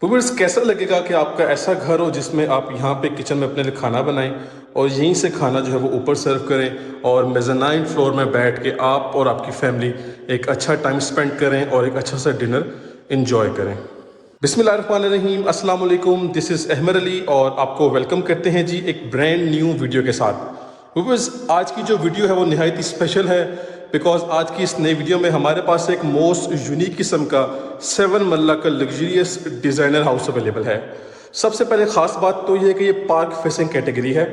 Viewers, कैसा लगेगा कि आपका ऐसा घर हो जिसमें आप यहाँ पे किचन में अपने लिए खाना बनाएं और यहीं से खाना जो है वो ऊपर सर्व करें और मेज़नाइन फ्लोर में बैठ के आप और आपकी फैमिली एक अच्छा टाइम स्पेंड करें और एक अच्छा सा डिनर इंजॉय करें। बिस्मिल्लाहिर्रहमानिर्रहीम, अस्सलाम वालेकुम। दिस इज़ अहमद अली और आपको वेलकम करते हैं जी एक ब्रांड न्यू वीडियो के साथ। व्यूअर्स, आज की जो वीडियो है वो निहायत ही स्पेशल है बिकॉज आज की इस नई वीडियो में हमारे पास एक मोस्ट यूनिक किस्म का 7 मरला का लग्जरियस डिज़ाइनर हाउस अवेलेबल है। सबसे पहले ख़ास बात तो ये है कि ये पार्क फेसिंग कैटेगरी है।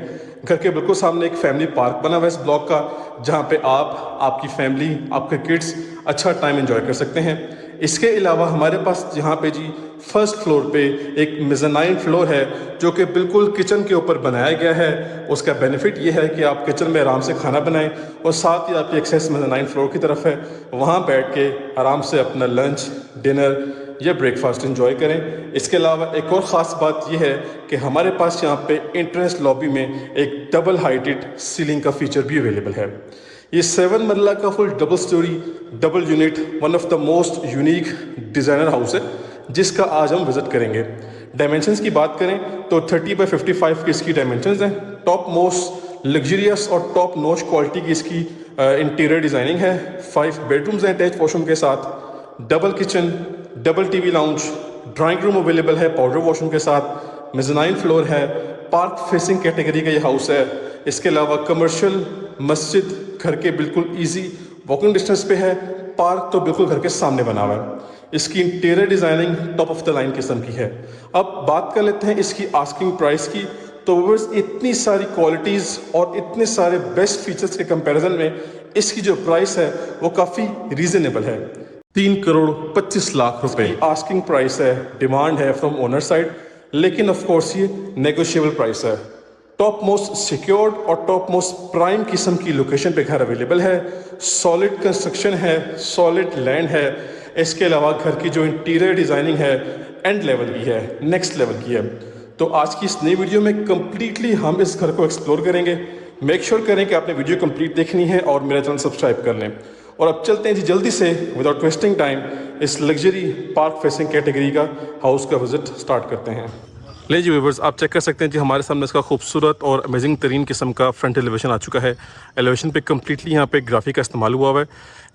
घर के बिल्कुल सामने एक फैमिली पार्क बना हुआ है इस ब्लॉक का, जहाँ पे आप, आपकी फैमिली, आपके किड्स अच्छा टाइम एंजॉय कर सकते हैं। इसके अलावा हमारे पास यहाँ पे जी फर्स्ट फ्लोर पे एक मेज़नाइन फ्लोर है जो कि बिल्कुल किचन के ऊपर बनाया गया है। उसका बेनिफिट ये है कि आप किचन में आराम से खाना बनाएं और साथ ही आपकी एक्सेस मेज़नाइन फ्लोर की तरफ है, वहाँ बैठ के आराम से अपना लंच, डिनर या ब्रेकफास्ट एंजॉय करें। इसके अलावा एक और ख़ास बात यह है कि हमारे पास यहाँ पे एंट्रेंस लॉबी में एक डबल हाइटेड सीलिंग का फीचर भी अवेलेबल है। ये 7 मरला का full double storey double unit one of the most unique designer house है जिसका आज हम विज़िट करेंगे। डायमेंशंस की बात करें तो 30x55 की इसकी डायमेंशंस हैं। टॉप मोस्ट लग्जरियस और टॉप नॉच क्वालिटी की इसकी इंटीरियर डिज़ाइनिंग है। 5 बेडरूम्स हैं अटैच वॉशरूम के साथ, double kitchen, double TV lounge, drawing room available है पाउडर वॉशरूम के साथ, मेज़नाइन फ्लोर है, पार्क फेसिंग कैटेगरी का ये हाउस है। इसके अलावा कमर्शियल, मस्जिद घर के बिल्कुल इजी वॉकिंग डिस्टेंस पे है, पार्क तो बिल्कुल घर के सामने बना हुआ है। इसकी interior designing top of the line किस्म की है। अब बात कर लेते हैं इसकी आस्किंग प्राइस की। तो व्यूअर्स, इतनी सारी क्वालिटीज़ और इतने सारे बेस्ट फीचर्स के कंपैरिजन में इसकी जो प्राइस है वो काफ़ी रीजनेबल है। 3,25,00,000 रुपए आस्किंग प्राइस है, डिमांड है फ्रॉम ओनर साइड, लेकिन ऑफ कोर्स ये नेगोशिएबल प्राइस है। टॉप मोस्ट सिक्योर्ड और टॉप मोस्ट प्राइम किस्म की लोकेशन पे घर अवेलेबल है, सॉलिड कंस्ट्रक्शन है, सॉलिड लैंड है। इसके अलावा घर की जो इंटीरियर डिज़ाइनिंग है एंड लेवल की है, नेक्स्ट लेवल की है। तो आज की इस नई वीडियो में कम्प्लीटली हम इस घर को एक्सप्लोर करेंगे। मेक श्योर करें कि आपने वीडियो कंप्लीट देखनी है और मेरा चैनल सब्सक्राइब कर लें। और अब चलते हैं जी जल्दी से विदाउट वेस्टिंग टाइम इस लग्जरी पार्क फेसिंग कैटेगरी का हाउस का विजिट स्टार्ट करते हैं। ले जी व्यूवर्स, आप चेक कर सकते हैं जी हमारे सामने इसका खूबसूरत और अमेजिंग तरीन किस्म का फ्रंट एलिवेशन आ चुका है। एलिवेशन पे कम्प्लीटली यहाँ पे ग्राफी का इस्तेमाल हुआ है।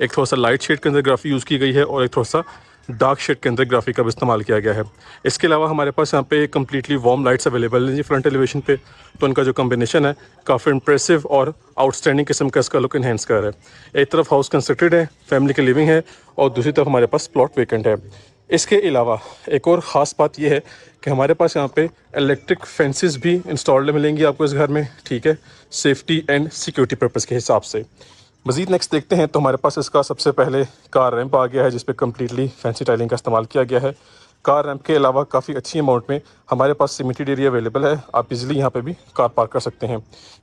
एक थोड़ा सा लाइट शेड के अंदर ग्राफी यूज़ की गई है और एक थोड़ा सा डार्क शेड के अंदर ग्राफी का भी इस्तेमाल किया गया है। इसके अलावा हमारे पास यहाँ पे कम्प्लीटली वार्म लाइट्स अवेलेबल हैं जी फ्रंट एलिवेशन पे, तो उनका जो कम्बिनेशन है काफ़ी इंप्रेसिव और आउटस्टैंडिंग किस्म का इसका लुक इन्हेंस कर रहा है। एक तरफ हाउस कंस्ट्रक्टेड है, फैमिली की लिविंग है, और दूसरी तरफ हमारे पास प्लॉट वेकेंट है। इसके अलावा एक और ख़ास बात यह है कि हमारे पास यहाँ पे इलेक्ट्रिक फेंसेस भी इंस्टॉल्ड मिलेंगी आपको इस घर में, ठीक है, सेफ्टी एंड सिक्योरिटी पर्पज़ के हिसाब से। मज़ीद नेक्स्ट देखते हैं तो हमारे पास इसका सबसे पहले कार रैंप आ गया है जिस पे कम्प्लीटली फैंसी टाइलिंग का इस्तेमाल किया गया है। कार रैंप के अलावा काफ़ी अच्छी अमाउंट में हमारे पास सिमेंटेड एरिया अवेलेबल है, आप इजीली यहाँ पे भी कार पार्क कर सकते हैं।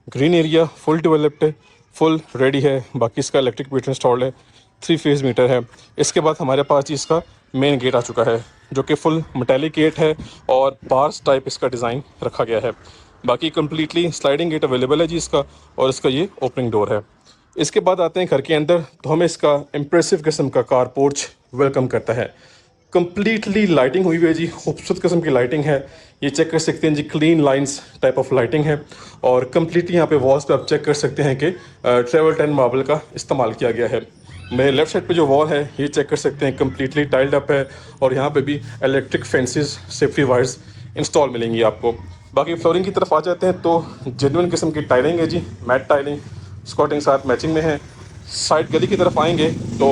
ग्रीन एरिया फुल डेवलप्ड है, फुल रेडी है। बाकी इसका इलेक्ट्रिक मीटर इंस्टॉल्ड है, 3 फेज़ मीटर है। इसके बाद हमारे पास जी इसका मेन गेट आ चुका है जो कि फुल मेटालिक गेट है और बार्स टाइप इसका डिज़ाइन रखा गया है। बाकी कम्प्लीटली स्लाइडिंग गेट अवेलेबल है जी इसका, और इसका ये ओपनिंग डोर है। इसके बाद आते हैं घर के अंदर, तो हमें इसका इम्प्रेसिव किस्म का कार पोर्च वेलकम करता है। कम्प्लीटली लाइटिंग हुई हुई है जी, खूबसूरत किस्म की लाइटिंग है। ये चेक कर सकते हैं जी, clean lines type of lighting है। और कम्प्लीटली यहाँ पे वॉल्स पे आप चेक कर सकते हैं कि ट्रेवल 10 मार्बल का इस्तेमाल किया गया है। मेरे लेफ्ट साइड पे जो वॉल है ये चेक कर सकते हैं, कम्प्लीटली टाइल्ड अप है, और यहाँ पे भी electric fences, safety wires install मिलेंगी आपको। बाकी फ्लोरिंग की तरफ आ जाते हैं तो जेन्युइन किस्म की टाइलिंग है जी, मैट टाइलिंग स्कॉटिंग साथ मैचिंग में है। साइड गली की तरफ आएंगे तो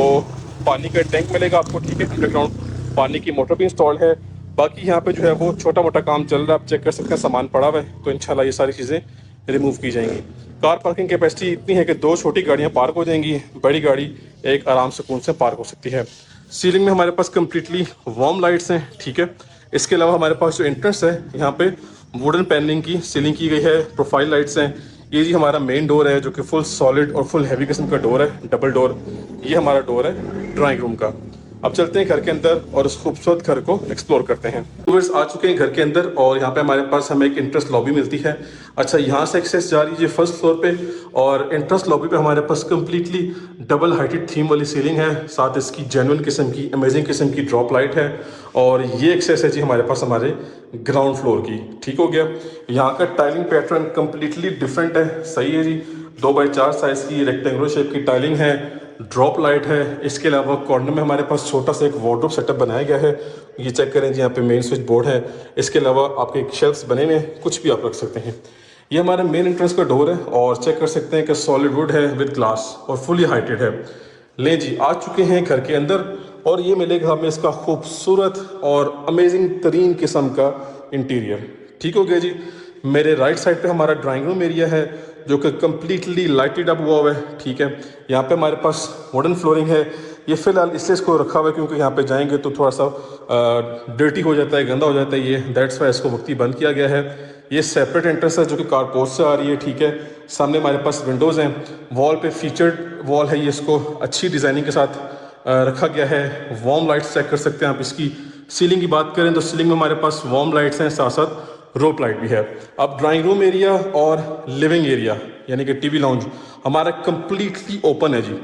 पानी का टैंक मिलेगा आपको, ठीक है, अंडरग्राउंड पानी की मोटर भी इंस्टॉल्ड है। बाकी यहाँ पे जो है वो छोटा मोटा काम चल रहा है, आप चेक कर सकते हैं, सामान पड़ा हुआ है, तो इंशाल्लाह ये सारी चीज़ें रिमूव की जाएंगी। कार पार्किंग कैपेसिटी इतनी है कि 2 छोटी गाड़ियाँ पार्क हो जाएंगी, बड़ी गाड़ी एक आराम सुकून से पार्क हो सकती है। सीलिंग में हमारे पास कम्प्लीटली वार्म लाइट्स हैं, ठीक है। इसके अलावा हमारे पास जो एंट्रेंस है यहाँ पे वुडन पैनलिंग की सीलिंग की गई है, प्रोफाइल लाइट्स हैं। ये जी हमारा मेन डोर है जो कि फुल सॉलिड और फुल हैवी किस्म का डोर है, डबल डोर। ये हमारा डोर है ड्राइंग रूम का। अब चलते हैं घर के अंदर और उस खूबसूरत घर को एक्सप्लोर करते हैं। व्यूअर्स आ चुके हैं घर के अंदर और यहाँ पे हमारे पास हमें एक इंट्रेस्ट लॉबी मिलती है। अच्छा, यहाँ से एक्सेस जा रही है फर्स्ट फ्लोर पे और इंट्रेस्ट लॉबी पे हमारे पास कम्प्लीटली डबल हाइटेड थीम वाली सीलिंग है, साथ इसकी जेन्युइन किस्म की अमेजिंग किस्म की ड्रॉप लाइट है और ये एक्सेस है जी हमारे पास हमारे ग्राउंड फ्लोर की। ठीक हो गया। यहाँ का टाइलिंग पैटर्न कम्प्लीटली डिफरेंट है, सही है जी। 2x4 साइज की रेक्टेंगुलर शेप की टाइलिंग है, ड्रॉप लाइट है। इसके अलावा कॉर्नर में हमारे पास छोटा सा एक वार्डरोब सेटअप बनाया गया है, ये चेक करें जी। यहाँ पे मेन स्विच बोर्ड है, इसके अलावा आपके शेल्फ्स बने हुए हैं, कुछ भी आप रख सकते हैं। ये हमारा मेन एंट्रेंस का डोर है और चेक कर सकते हैं कि सॉलिड वुड है विद ग्लास और फुली हाइटेड है। ले जी आ चुके हैं घर के अंदर और ये मिलेगा हमें इसका खूबसूरत और अमेजिंग तरीन किस्म का इंटीरियर। ठीक हो गया जी। मेरे राइट साइड पे हमारा ड्राइंग रूम एरिया है जो कि कम्प्लीटली लाइटेड अप हुआ है। ठीक है, यहाँ पे हमारे पास वुडन फ्लोरिंग है। ये फिलहाल इसलिए इसको रखा हुआ है क्योंकि यहाँ पे जाएंगे तो थोड़ा सा डर्टी हो जाता है, गंदा हो जाता है ये, दैट्स वाई इसको वक्ती बंद किया गया है। ये सेपरेट एंट्रेंस है जो कि कारपोर्ट से आ रही है। ठीक है, सामने हमारे पास विंडोज़ हैं, वॉल पे फीचर्ड वॉल है, ये इसको अच्छी डिज़ाइनिंग के साथ रखा गया है। वार्म लाइट्स चेक कर सकते हैं आप इसकी। सीलिंग की बात करें तो सीलिंग में हमारे पास वार्म लाइट्स हैं, साथ साथ रोप लाइट भी है। अब ड्राइंग रूम एरिया और लिविंग एरिया यानी कि टीवी लाउंज हमारा कंप्लीटली ओपन है जी,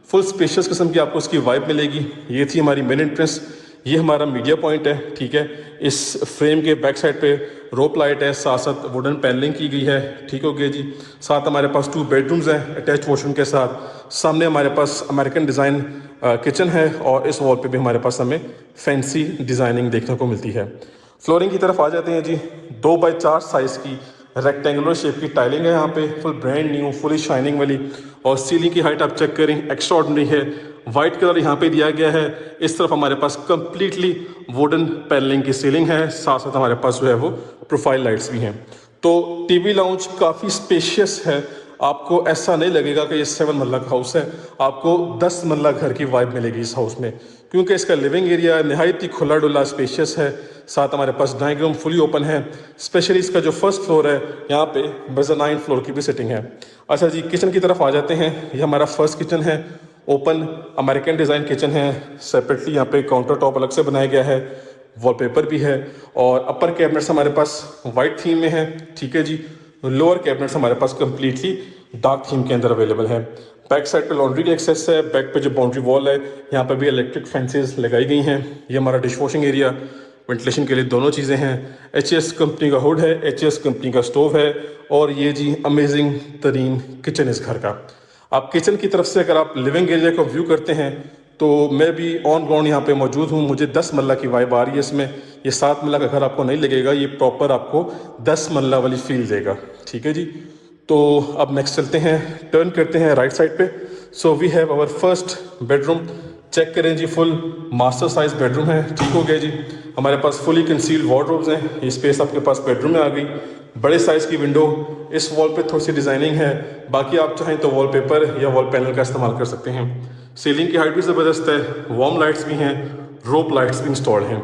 फुल स्पेशियस किस्म की आपको इसकी वाइब मिलेगी। ये थी हमारी मेन एंट्रेंस, ये हमारा मीडिया पॉइंट है। ठीक है, इस फ्रेम के बैक साइड पे रोप लाइट है, साथ साथ वुडन पैनलिंग की गई है। ठीक हो गया जी। साथ हमारे पास 2 बेडरूम्स हैं अटैच वॉशरूम के साथ। सामने हमारे पास अमेरिकन डिज़ाइन किचन है और इस वॉल पे भी हमारे पास हमें फैंसी डिज़ाइनिंग देखने को मिलती है। फ्लोरिंग की तरफ आ जाते हैं जी। 2x4 साइज़ की रेक्टेंगुलर शेप की टाइलिंग है यहाँ पे, full brand new fully shining वाली। और सीलिंग की हाइट आप चेक करें, एक्स्ट्रा ऑर्डिनरी है। वाइट कलर यहाँ पे दिया गया है। इस तरफ हमारे पास कंप्लीटली वुडन पैनलिंग की सीलिंग है, साथ साथ हमारे पास जो है वो प्रोफाइल लाइट्स भी हैं। तो टीवी लाउंज काफ़ी स्पेशियस है, आपको ऐसा नहीं लगेगा कि ये 7 मरला का हाउस है, आपको 10 मरला घर की वाइब मिलेगी इस हाउस में, क्योंकि इसका लिविंग एरिया नहायत ही खुला डुला स्पेशियस है। साथ हमारे पास ड्राइंग रूम फुली ओपन है। स्पेशली इसका जो फर्स्ट फ्लोर है यहाँ पे मेज़ानाइन फ्लोर की भी सेटिंग है। अच्छा जी, किचन की तरफ आ जाते हैं। ये हमारा फर्स्ट किचन है, ओपन अमेरिकन डिज़ाइन किचन है। सेपरेटली यहाँ पे काउंटर टॉप अलग से बनाया गया है, वॉलपेपर भी है और अपर कैबिनेट्स हमारे पास वाइट थीम में है। ठीक है जी। लोअर कैबिनेट्स हमारे पास कम्प्लीटली डार्क थीम के अंदर अवेलेबल है। बैक साइड पे लॉन्ड्री की एक्सेस है। बैक पे जो बाउंड्री वॉल है यहाँ पे भी इलेक्ट्रिक फेंसेस लगाई गई हैं। ये हमारा डिश वॉशिंग एरिया, वेंटिलेशन के लिए दोनों चीज़ें हैं। एचएस कंपनी का हुड है, एचएस कंपनी का स्टोव है और ये जी अमेजिंग तरीन किचन इस घर का। आप किचन की तरफ से अगर आप लिविंग एरिया को व्यू करते हैं तो मैं भी ऑन ग्राउंड यहाँ पे मौजूद हूँ, मुझे 10 मरला की वाइब आ रही है इसमें। ये 7 मरला का घर आपको नहीं लगेगा, ये प्रॉपर आपको 10 मरला वाली फील देगा। ठीक है जी। तो अब नेक्स्ट चलते हैं, टर्न करते हैं राइट साइड पे। So we have our first bedroom. Check करें जी, फुल मास्टर साइज बेडरूम है। ठीक हो गया जी। हमारे पास फुली कंसील्ड वार्डरोब्स हैं। ये स्पेस आपके पास बेडरूम में आ गई। बड़े साइज़ की विंडो, इस वॉल पे थोड़ी सी डिज़ाइनिंग है, बाकी आप चाहें तो वॉलपेपर या वॉल पैनल का इस्तेमाल कर सकते हैं। सीलिंग की हाइट भी ज़बरदस्त है, वार्म लाइट्स भी हैं, रोप लाइट्स भी इंस्टॉल्ड हैं।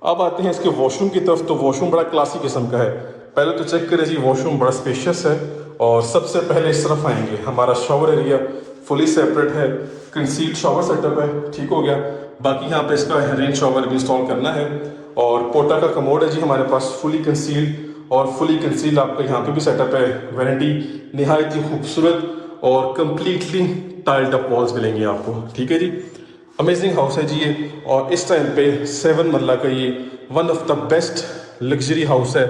अब आते हैं इसके वॉशरूम की तरफ। तो वॉशरूम बड़ा क्लासिक किस्म का है। पहले तो चेक करें जी, वॉशरूम बड़ा स्पेशियस है और सबसे पहले इस तरफ आएंगे, हमारा शावर एरिया फुली सेपरेट है, कंसील्ड शावर सेटअप है। ठीक हो गया। बाकी यहाँ पे इसका रेन शावर भी इंस्टॉल करना है और पोटा का कमोड है जी हमारे पास, फुली कंसील्ड और फुली कंसील्ड आपका यहाँ पे भी सेटअप है। वैनिटी निहायत ही खूबसूरत और कम्प्लीटली टाइल्ड अप वॉल्स मिलेंगे आपको। ठीक है जी। अमेजिंग हाउस है जी ये, और इस टाइम पे 7 मरला का ये one of the best luxury house है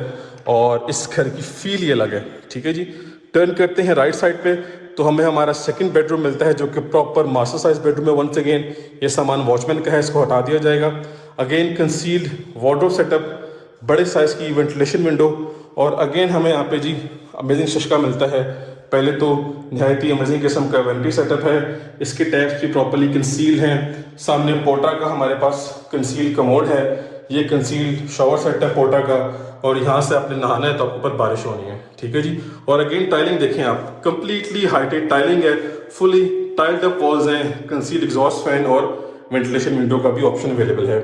और इस घर की फील ही अलग है। ठीक है जी। टर्न करते हैं राइट साइड पे तो हमें हमारा सेकंड बेडरूम मिलता है जो कि प्रॉपर मास्टर साइज बेडरूम है। वंस अगेन ये सामान वॉचमैन का है, इसको हटा दिया जाएगा। अगेन कंसील्ड वार्डरोब सेटअप, बड़े साइज की वेंटिलेशन विंडो और अगेन हमें यहाँ पे जी अमेजिंग शशका मिलता है। पहले तो नहायत ही अमेजिंग किस्म का वेंटी सेटअप है, इसके टैप्स भी प्रॉपर्ली कंसील्ड हैं। सामने पोटा का हमारे पास कंसील्ड कमोड है, ये कंसील्ड शावर सेट है पोटा का और यहाँ से आपने नहाना है तो आपके ऊपर बारिश होनी है। ठीक है जी। और अगेन टाइलिंग देखें आप, कंप्लीटली हाइटेड टाइलिंग है, फुली टाइल्ड अप वॉल्स हैं, कंसील्ड एग्जॉस्ट फैन और वेंटिलेशन विंडो का भी ऑप्शन अवेलेबल है।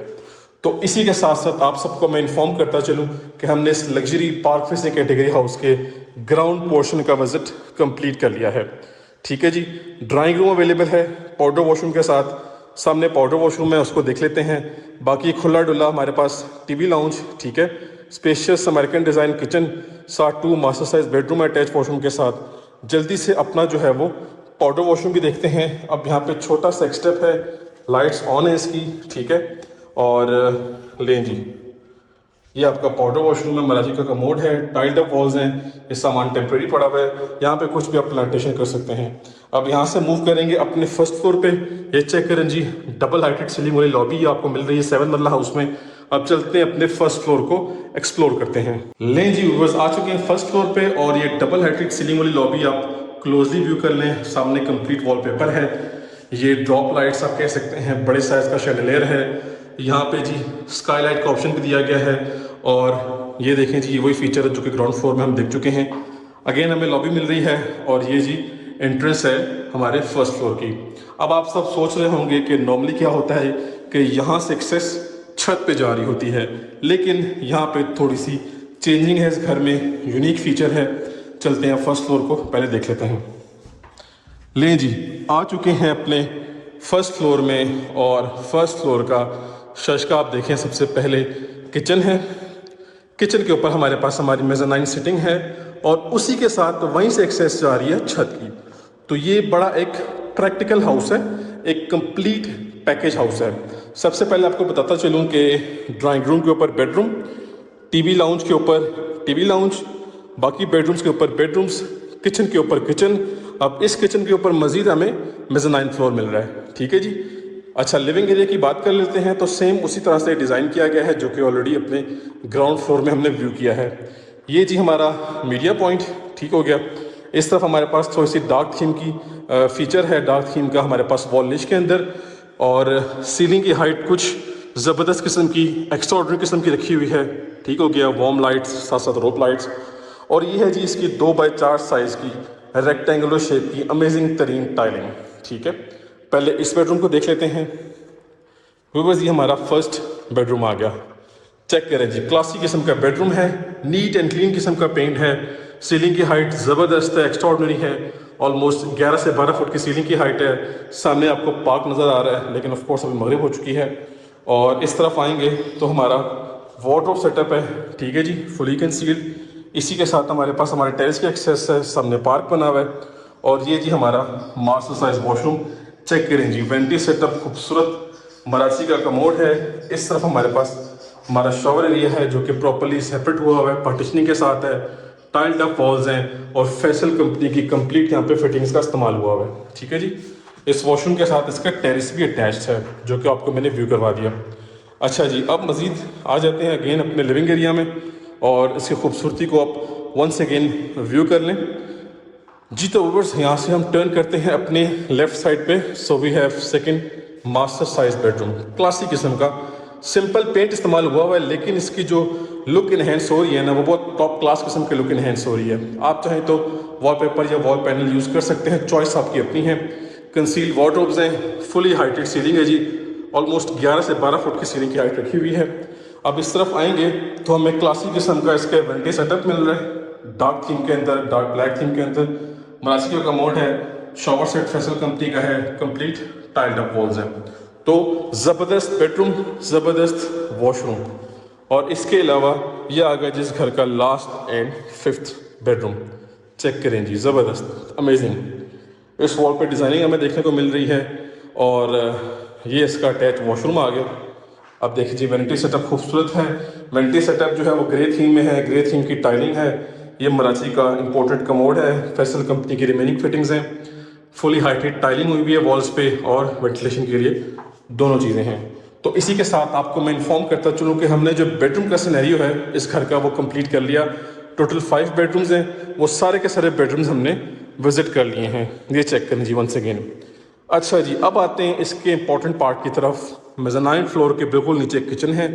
तो इसी के साथ साथ आप सबको मैं इन्फॉर्म करता चलूँ कि हमने इस luxury park facing category house के ग्राउंड पोर्शन का विजिट कंप्लीट कर लिया है। ठीक है जी। ड्राइंग रूम अवेलेबल है पाउडर वॉशरूम के साथ, सामने पाउडर वॉशरूम है, उसको देख लेते हैं। बाकी खुला डुला हमारे पास टीवी लाउंज, ठीक है, स्पेशियस अमेरिकन डिज़ाइन किचन, साथ 2 मास्टर साइज बेडरूम है अटैच वॉशरूम के साथ। जल्दी से अपना जो है वो पाउडर वॉशरूम भी देखते हैं। अब यहाँ पे छोटा सा स्टेप है, लाइट्स ऑन है इसकी, ठीक है। और लें जी, ये आपका पाउडर वॉशरूम है, मराठी का कमोड है, टाइल्ड अप वॉल्स हैं, ये सामान टेम्प्रेरी पड़ा हुआ है, यहाँ पे कुछ भी आप प्लांटेशन कर सकते हैं। अब यहाँ से मूव करेंगे अपने फर्स्ट फ्लोर पे। ये चेक करें जी, डबल हाइटेड सीलिंग वाली लॉबी आपको मिल रही है 7 मरला हाउस में। अब चलते हैं अपने फर्स्ट फ्लोर को एक्सप्लोर करते हैं। लें जी व्यूअर्स, आ चुके हैं फर्स्ट फ्लोर पे और ये डबल हाइटेड सीलिंग वाली लॉबी आप क्लोजली व्यू कर लें। सामने कंप्लीट वॉलपेपर है, ये ड्रॉप लाइट्स आप कह सकते हैं, बड़े साइज का शैंडलियर है। यहाँ पे जी स्काईलाइट का ऑप्शन भी दिया गया है। और ये देखें जी, ये वही फीचर है जो कि ग्राउंड फ्लोर में हम देख चुके हैं। अगेन हमें लॉबी मिल रही है और ये जी एंट्रेंस है हमारे फर्स्ट फ्लोर की। अब आप सब सोच रहे होंगे कि नॉर्मली क्या होता है कि यहाँ से एक्सेस छत पे जा रही होती है, लेकिन यहाँ पे थोड़ी सी चेंजिंग है इस घर में, यूनिक फीचर है। चलते हैं फर्स्ट फ्लोर को पहले देख लेते हैं। लें जी, आ चुके हैं अपने फर्स्ट फ्लोर में और फर्स्ट फ्लोर का शशका आप देखें। सबसे पहले किचन है, किचन के ऊपर हमारे पास हमारी मेज़ानाइन सिटिंग है और उसी के साथ वहीं से एक्सेस जा रही है छत की। तो ये बड़ा एक प्रैक्टिकल हाउस है, एक कंप्लीट पैकेज हाउस है। सबसे पहले आपको बताता चलूँ कि ड्राइंग रूम के ऊपर बेडरूम, टीवी लाउंज के ऊपर टीवी लाउंज, बाकी बेडरूम्स के ऊपर बेडरूम्स, किचन के ऊपर किचन। अब इस किचन के ऊपर मजीद हमें मेज़ानाइन फ्लोर मिल रहा है, ठीक है जी। अच्छा, लिविंग एरिया की बात कर लेते हैं तो सेम उसी तरह से डिज़ाइन किया गया है जो कि ऑलरेडी अपने ग्राउंड फ्लोर में हमने व्यू किया है। ये जी हमारा मीडिया पॉइंट, ठीक हो गया। इस तरफ हमारे पास थोड़ी सी डार्क थीम की फीचर है, डार्क थीम का हमारे पास वॉल निच के अंदर। और सीलिंग की हाइट कुछ ज़बरदस्त किस्म की, एक्स्ट्राऑर्डिनरी किस्म की रखी हुई है, ठीक हो गया। वॉर्म लाइट्स, साथ साथ रोप लाइट्स। और ये है जी इसकी 2x4 साइज़ की रेक्टेंगुलर शेप की अमेजिंग तरीन टाइलिंग, ठीक है। पहले इस बेडरूम को देख लेते हैं। व्यूअर्स, ये हमारा फर्स्ट बेडरूम आ गया। चेक करें जी, क्लासी किस्म का बेडरूम है, नीट एंड क्लीन किस्म का पेंट है। सीलिंग की हाइट ज़बरदस्त है, एक्स्ट्राऑर्डिनरी है। ऑलमोस्ट 11 से 12 फुट की सीलिंग की हाइट है। सामने आपको पार्क नज़र आ रहा है, लेकिन ऑफ कोर्स अभी मगरिब हो चुकी है। और इस तरफ आएंगे तो हमारा वार्डरोब सेटअप है, ठीक है जी, फुली कंसील्ड। इसी के साथ हमारे पास हमारे टेरेस के एक्सेस है, सामने पार्क बना हुआ है। और ये जी हमारा मास्टर साइज वॉशरूम। चेक करें जी, वेंटी सेटअप खूबसूरत मराठी का कमोड है। इस तरफ हमारे पास हमारा शॉवर एरिया है जो कि प्रॉपर्ली सेपरेट हुआ हुआ है, पार्टीशनिंग के साथ है, टाइल्ड अप वॉल्स हैं और फैसल कंपनी की कंप्लीट यहाँ पे फिटिंग्स का इस्तेमाल हुआ हुआ है, ठीक है जी। इस वॉशरूम के साथ इसका टेरेस भी अटैच्ड है जो कि आपको मैंने व्यू करवा दिया। अच्छा जी, अब मज़ीद आ जाते हैं अगेन अपने लिविंग एरिया में और इसकी खूबसूरती को आप वंस अगेन व्यू कर लें जी। तो व्यूअर्स, यहाँ से हम टर्न करते हैं अपने लेफ्ट साइड पे। So we have second master size bedroom, classic किस्म का, सिंपल पेंट इस्तेमाल हुआ हुआ है, लेकिन इसकी जो लुक इनहेंस हो रही है ना, वो बहुत टॉप क्लास किस्म की लुक इनहेंस हो रही है। आप चाहें तो वॉलपेपर या वॉल पैनल यूज़ कर सकते हैं, चॉइस आपकी अपनी है। कंसील वार्डरोब्स हैं, फुली हाइटेड सीलिंग है जी, ऑलमोस्ट 11 से 12 फुट की सीलिंग की हाइट रखी हुई है। अब इस तरफ आएंगे तो हमें क्लासिक किस्म का इसका वेंटी सेटअप मिल रहा है, डार्क थीम के अंदर, डार्क ब्लैक थीम के अंदर। मराठी का मोड है, शॉवर सेट फैसल कंपनी का है, कंप्लीट टाइल्ड अप वॉल्स हैं। तो ज़बरदस्त बेडरूम, ज़बरदस्त वॉशरूम। और इसके अलावा ये आ गया जिस घर का last and 5th bedroom. Check करें जी, ज़बरदस्त, अमेजिंग। इस वॉल पे डिज़ाइनिंग हमें देखने को मिल रही है और ये इसका अटैच वॉशरूम आ गया। अब देखिए जी, वैनिटी सेटअप खूबसूरत है। वैनिटी सेटअप जो है वो ग्रे थीम में है, ग्रे थीम की टाइलिंग है। ये मराठी का इंपोर्टेड कमोड है, फैसल कंपनी की रिमेनिंग फिटिंग्स हैं, फुली हाइटेड टाइलिंग हुई हुई है वॉल्स पे और वेंटिलेशन के लिए दोनों चीज़ें हैं। तो इसी के साथ आपको मैं इन्फॉर्म करता चलूँ कि हमने जो बेडरूम का सिनेरियो है इस घर का वो कंप्लीट कर लिया। टोटल 5 बेडरूम्स हैं, वो सारे के सारे बेडरूम्स हमने विजिट कर लिए हैं। ये चेक करें जी वंस अगेन। अच्छा जी, अब आते हैं इसके इंपॉर्टेंट पार्ट की तरफ। मेज़ानाइन फ्लोर के बिल्कुल नीचे किचन है,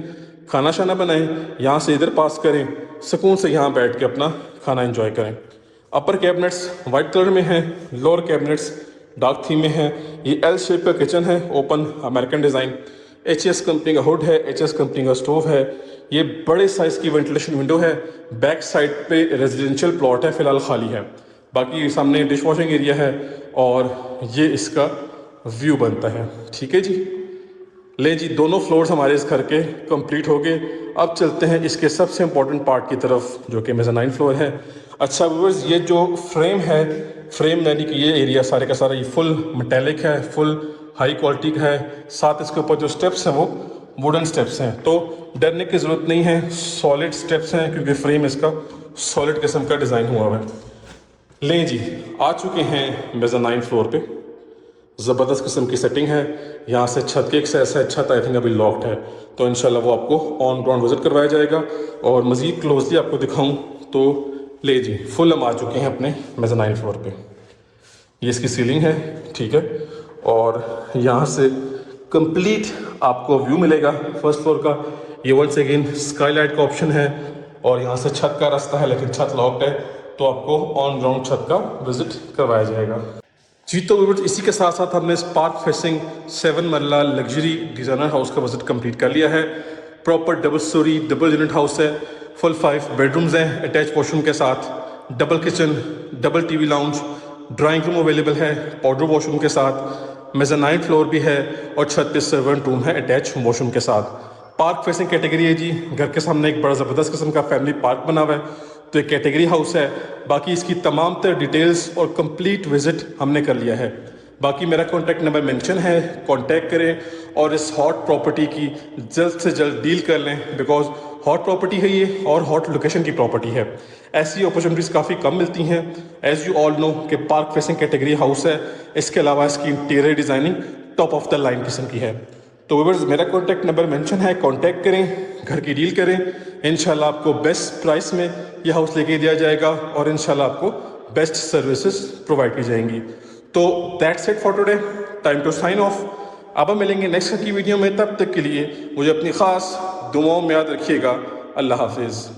खाना शाना बनाएं, यहाँ से इधर पास करें, सुकून से यहाँ बैठ के अपना खाना एंजॉय करें। अपर कैबिनेट्स वाइट कलर में हैं, लोअर कैबिनेट्स डार्क थीम में है। ये एल शेप का किचन है, open American design. HS company का हुड है, HS कंपनी का स्टोव है। ये बड़े साइज़ की वेंटिलेशन विंडो है। बैक साइड पे रेजिडेंशियल प्लॉट है, फिलहाल खाली है। बाकी सामने डिश वॉशिंग एरिया है और ये इसका व्यू बनता है। ठीक है जी, ले जी, दोनों फ्लोर्स हमारे इस घर के कंप्लीट हो गए। अब चलते हैं इसके सबसे इम्पोर्टेंट पार्ट की तरफ, जो कि मेज़ानाइन फ्लोर है। अच्छा व्यूअर्स, ये जो फ्रेम है, फ्रेम यानी कि ये एरिया सारे का सारा ये फुल मेटेलिक है, फुल हाई क्वालिटी का है। साथ इसके ऊपर जो स्टेप्स हैं वो वुडन स्टेप्स हैं, तो डरने की ज़रूरत नहीं है, सॉलिड स्टेप्स हैं क्योंकि फ्रेम इसका सॉलिड किस्म का डिज़ाइन हुआ हुआ है। लें जी, आ चुके हैं मेज़ानाइन फ्लोर पे। ज़बरदस्त किस्म की सेटिंग है। यहाँ से छत के एक्सेस है, छत आई थिंक अभी लॉक्ड है, तो इंशाल्लाह वो आपको ऑन ग्राउंड विजिट करवाया जाएगा। और मज़ीद क्लोजली आपको दिखाऊं तो ले जी, फुल हम आ चुके हैं अपने मेज़ानाइन फ्लोर पे। ये इसकी सीलिंग है, ठीक है, और यहाँ से कंप्लीट आपको व्यू मिलेगा फर्स्ट फ्लोर का। ये वंस अगेन स्काईलाइट का ऑप्शन है, और यहाँ से छत का रास्ता है, लेकिन छत लॉक्ड है, तो आपको ऑन ग्राउंड छत का विजिट करवाया जाएगा। जी, तो व्यूअर्स इसी के साथ साथ हमने स्पार्क फेसिंग 7 मरला लग्जरी डिज़ाइनर हाउस का विजिट कंप्लीट कर लिया है। Proper double storey double unit house है, फुल 5 बेडरूम्स हैं अटैच वॉशरूम के साथ, double kitchen, double TV lounge, drawing room available है पाउडर वॉशरूम के साथ, मेज़ानाइन फ्लोर भी है, और छत पे सर्वेंट रूम है अटैच वॉशरूम के साथ। पार्क फेसिंग कैटेगरी है जी, घर के सामने एक बड़ा ज़बरदस्त किस्म का फैमिली पार्क बना हुआ है, तो एक कैटेगरी हाउस है। बाकी इसकी तमाम तर डिटेल्स और कंप्लीट विजिट हमने कर लिया है। बाकी मेरा कॉन्टैक्ट नंबर मेंशन है, कॉन्टैक्ट करें और इस हॉट प्रॉपर्टी की जल्द से जल्द डील कर लें, बिकॉज हॉट प्रॉपर्टी है ये और हॉट लोकेशन की प्रॉपर्टी है। ऐसी अपॉर्चुनिटीज़ काफ़ी कम मिलती हैं। एज यू ऑल नो कि पार्क फेसिंग कैटेगरी हाउस है, इसके अलावा इसकी interior designing top of the line किस्म की है। तो व्यूअर्स मेरा कॉन्टैक्ट नंबर मेंशन है, कॉन्टैक्ट करें, घर की डील करें। इंशाल्लाह आपको बेस्ट प्राइस में ये हाउस लेके दिया जाएगा और इंशाल्लाह आपको बेस्ट सर्विसेज प्रोवाइड की जाएंगी। तो that's it for today, time to sign off. अब हम मिलेंगे नेक्स्ट की वीडियो में, तब तक के लिए मुझे अपनी ख़ास दुआओं में याद रखिएगा। अल्लाह हाफिज़।